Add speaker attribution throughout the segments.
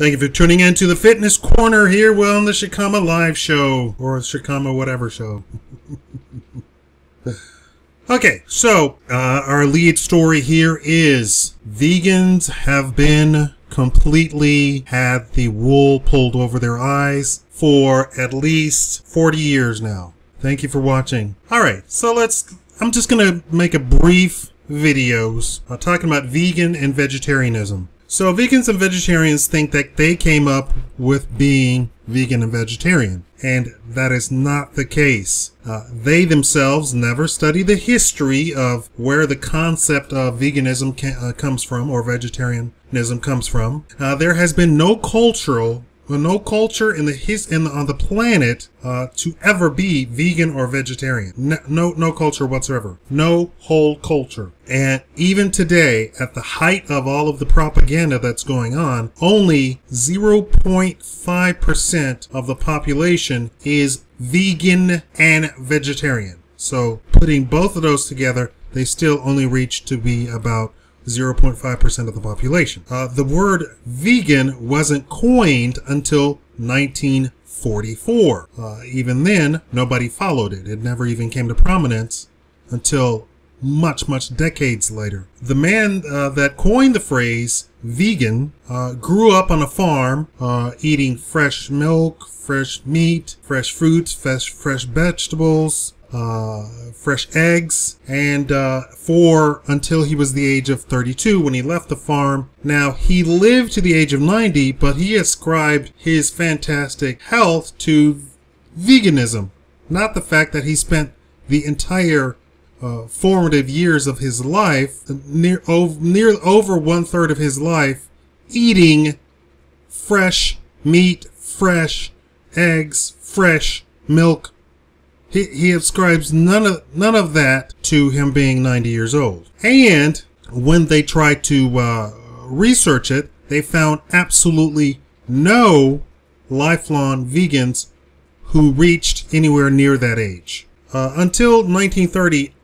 Speaker 1: Thank you for tuning in to the Fitness Corner here on the Shakaama Live Show, or Shakaama whatever show. Okay, so our lead story here is vegans have been completely had the wool pulled over their eyes for at least 40 years now. Thank you for watching. Alright, so I'm just going to make a brief videos talking about vegan and vegetarianism. So vegans and vegetarians think that they came up with being vegan and vegetarian, and that is not the case. They themselves never study the history of where the concept of veganism comes from, or vegetarianism comes from. There has been no culture on the planet to ever be vegan or vegetarian. No culture whatsoever. No whole culture. And even today, at the height of all of the propaganda that's going on, only 0.5% of the population is vegan and vegetarian. So putting both of those together, they still only reach to be about 0.5% of the population. The word vegan wasn't coined until 1944. Even then, nobody followed it. It never even came to prominence until much decades later. The man that coined the phrase vegan grew up on a farm eating fresh milk, fresh meat, fresh fruits, fresh vegetables, fresh eggs, and until he was the age of 32 when he left the farm. Now, he lived to the age of 90, but he ascribed his fantastic health to veganism, not the fact that he spent the entire formative years of his life, near over 1/3 of his life, eating fresh meat, fresh eggs, fresh milk. He ascribes none of that to him being 90 years old. And when they tried to research it, they found absolutely no lifelong vegans who reached anywhere near that age. Until 1930,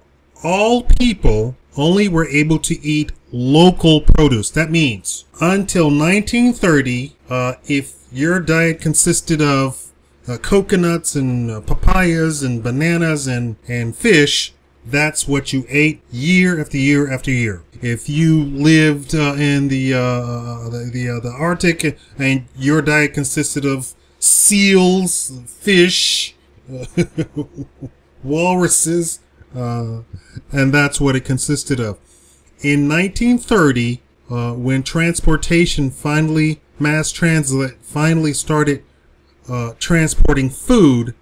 Speaker 1: all people only were able to eat local produce. That means until 1930, if your diet consisted of coconuts and papayas and bananas and fish, that's what you ate year after year after year. If you lived in the Arctic and your diet consisted of seals, fish, walruses, and that's what it consisted of. In 1930, when transportation mass transit finally started transporting food,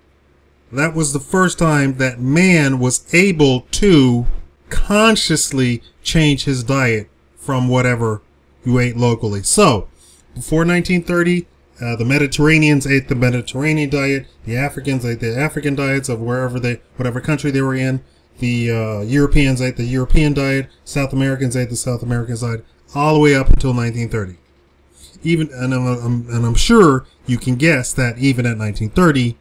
Speaker 1: that was the first time that man was able to consciously change his diet from whatever you ate locally. So, before 1930, the Mediterraneans ate the Mediterranean diet, the Africans ate the African diets of whatever country they were in, the Europeans ate the European diet, South Americans ate the South American diet, all the way up until 1930. I'm sure you can guess that even at 1930,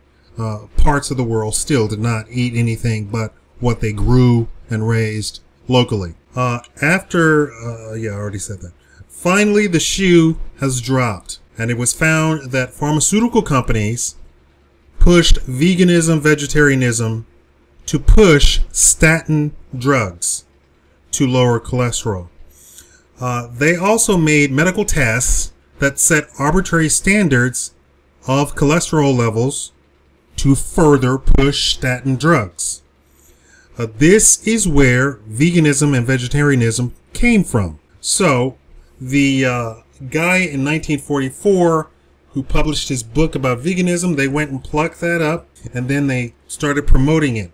Speaker 1: parts of the world still did not eat anything but what they grew and raised locally. I already said that. Finally, the shoe has dropped, and it was found that pharmaceutical companies pushed veganism, vegetarianism to push statin drugs to lower cholesterol. They also made medical tests that set arbitrary standards of cholesterol levels to further push statin drugs. This is where veganism and vegetarianism came from. So the guy in 1944 who published his book about veganism, they went and plucked that up and then they started promoting it.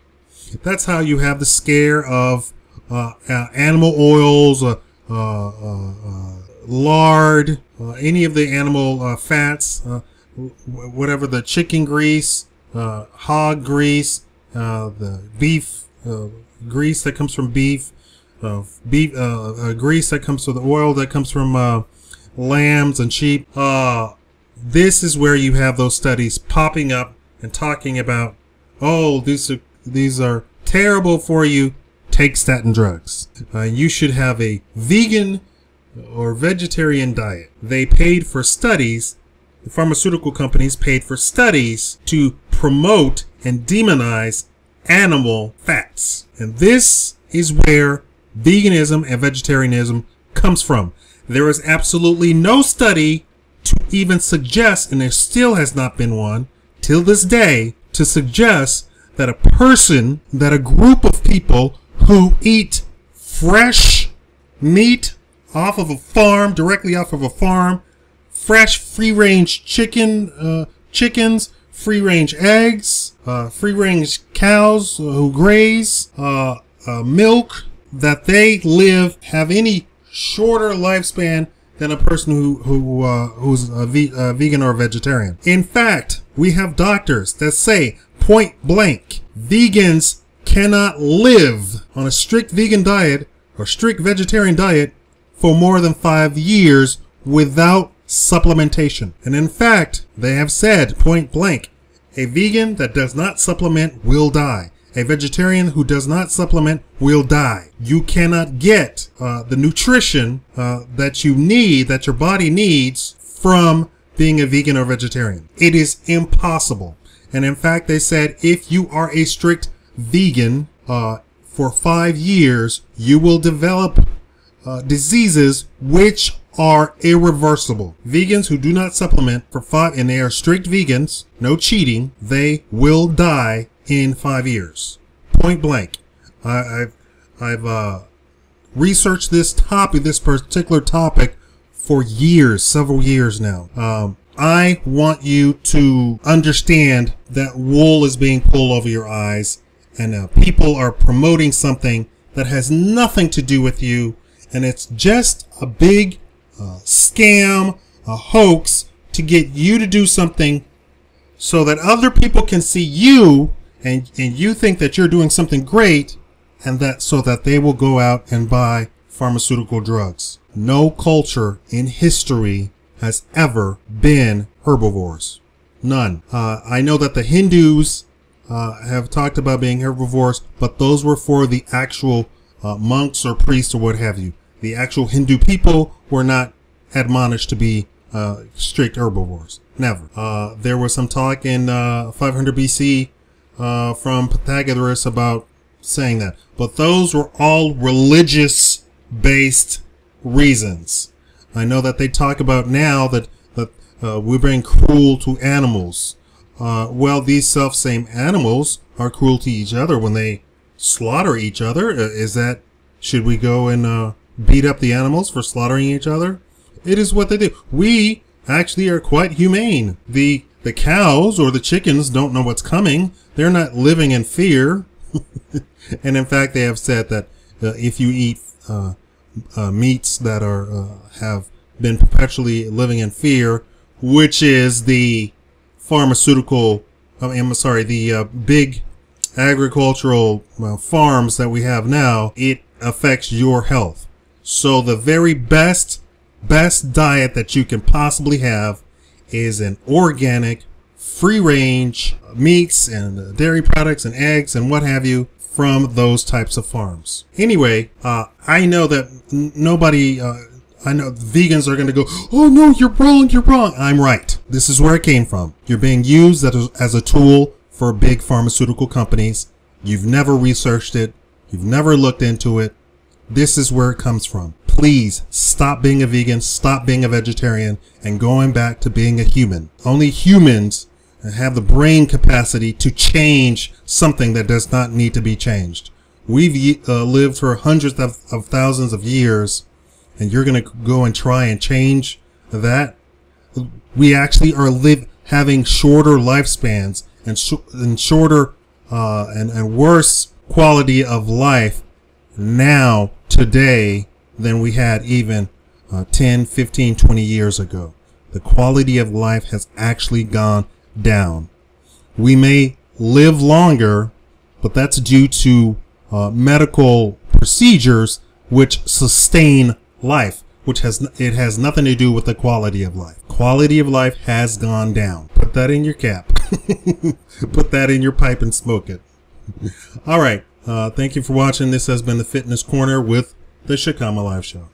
Speaker 1: That's how you have the scare of animal oils, lard, any of the animal fats, whatever, the chicken grease, hog grease, the beef grease that comes from beef, grease that comes from the oil that comes from lambs and sheep. This is where you have those studies popping up and talking about, oh, these are terrible for you. Take statin drugs. You should have a vegan or vegetarian diet. They paid for studies. The pharmaceutical companies paid for studies to promote and demonize animal fats. And this is where veganism and vegetarianism comes from. There is absolutely no study to even suggest, and there still has not been one till this day, to suggest that a group of people who eat fresh meat off of a farm, directly off of a farm, fresh free-range chickens, free-range eggs, free-range cows who graze, milk, that they have any shorter lifespan than a person who's a vegan or vegetarian. In fact, we have doctors that say point blank, vegans cannot live on a strict vegan diet or strict vegetarian diet for more than 5 years without supplementation. And in fact, they have said point blank, a vegan that does not supplement will die. A vegetarian who does not supplement will die. You cannot get the nutrition that you need, that your body needs from being a vegan or vegetarian. It is impossible. And in fact, they said if you are a strict vegan for 5 years, you will develop diseases which are irreversible. Vegans who do not supplement for 5, and they are strict vegans, no cheating, they will die in 5 years. Point blank. I've researched this particular topic for years, several years now. I want you to understand that wool is being pulled over your eyes, and people are promoting something that has nothing to do with you, and it's just a big scam, a hoax to get you to do something so that other people can see you, and you think that you're doing something great, and so that they will go out and buy pharmaceutical drugs. No culture in history has ever been herbivores. None. I know that the Hindus have talked about being herbivores, but those were for the actual monks or priests or what have you. The actual Hindu people were not admonished to be strict herbivores. Never. There was some talk in 500 BC from Pythagoras about saying that. But those were all religious-based reasons. I know that they talk about now that we're being cruel to animals. Well, these self-same animals are cruel to each other when they slaughter each other. Should we go and beat up the animals for slaughtering each other? It is what they do. We actually are quite humane. The cows or the chickens don't know what's coming. They're not living in fear. And in fact, they have said that if you eat meats that have been perpetually living in fear, which is the the big agricultural farms that we have now, it affects your health. So the very best diet that you can possibly have is an organic, free-range meats and dairy products and eggs and what have you from those types of farms. Anyway, I know that I know vegans are going to go, oh no, you're wrong. I'm right. This is where it came from. You're being used as a tool for big pharmaceutical companies. You've never researched it. You've never looked into it. This is where it comes from. Please stop being a vegan, stop being a vegetarian, and going back to being a human. Only humans have the brain capacity to change something that does not need to be changed. We've lived for hundreds of thousands of years, and you're going to go and try and change that? We actually are having shorter lifespans and shorter and worse quality of life now, today, than we had even 10, 15, 20 years ago. The quality of life has actually gone down. We may live longer, but that's due to medical procedures which sustain life, it has nothing to do with the quality of life. Quality of life has gone down. Put that in your cap. Put that in your pipe and smoke it. All right. Thank you for watching. This has been the Fitness Corner with the Shakaama Live Show.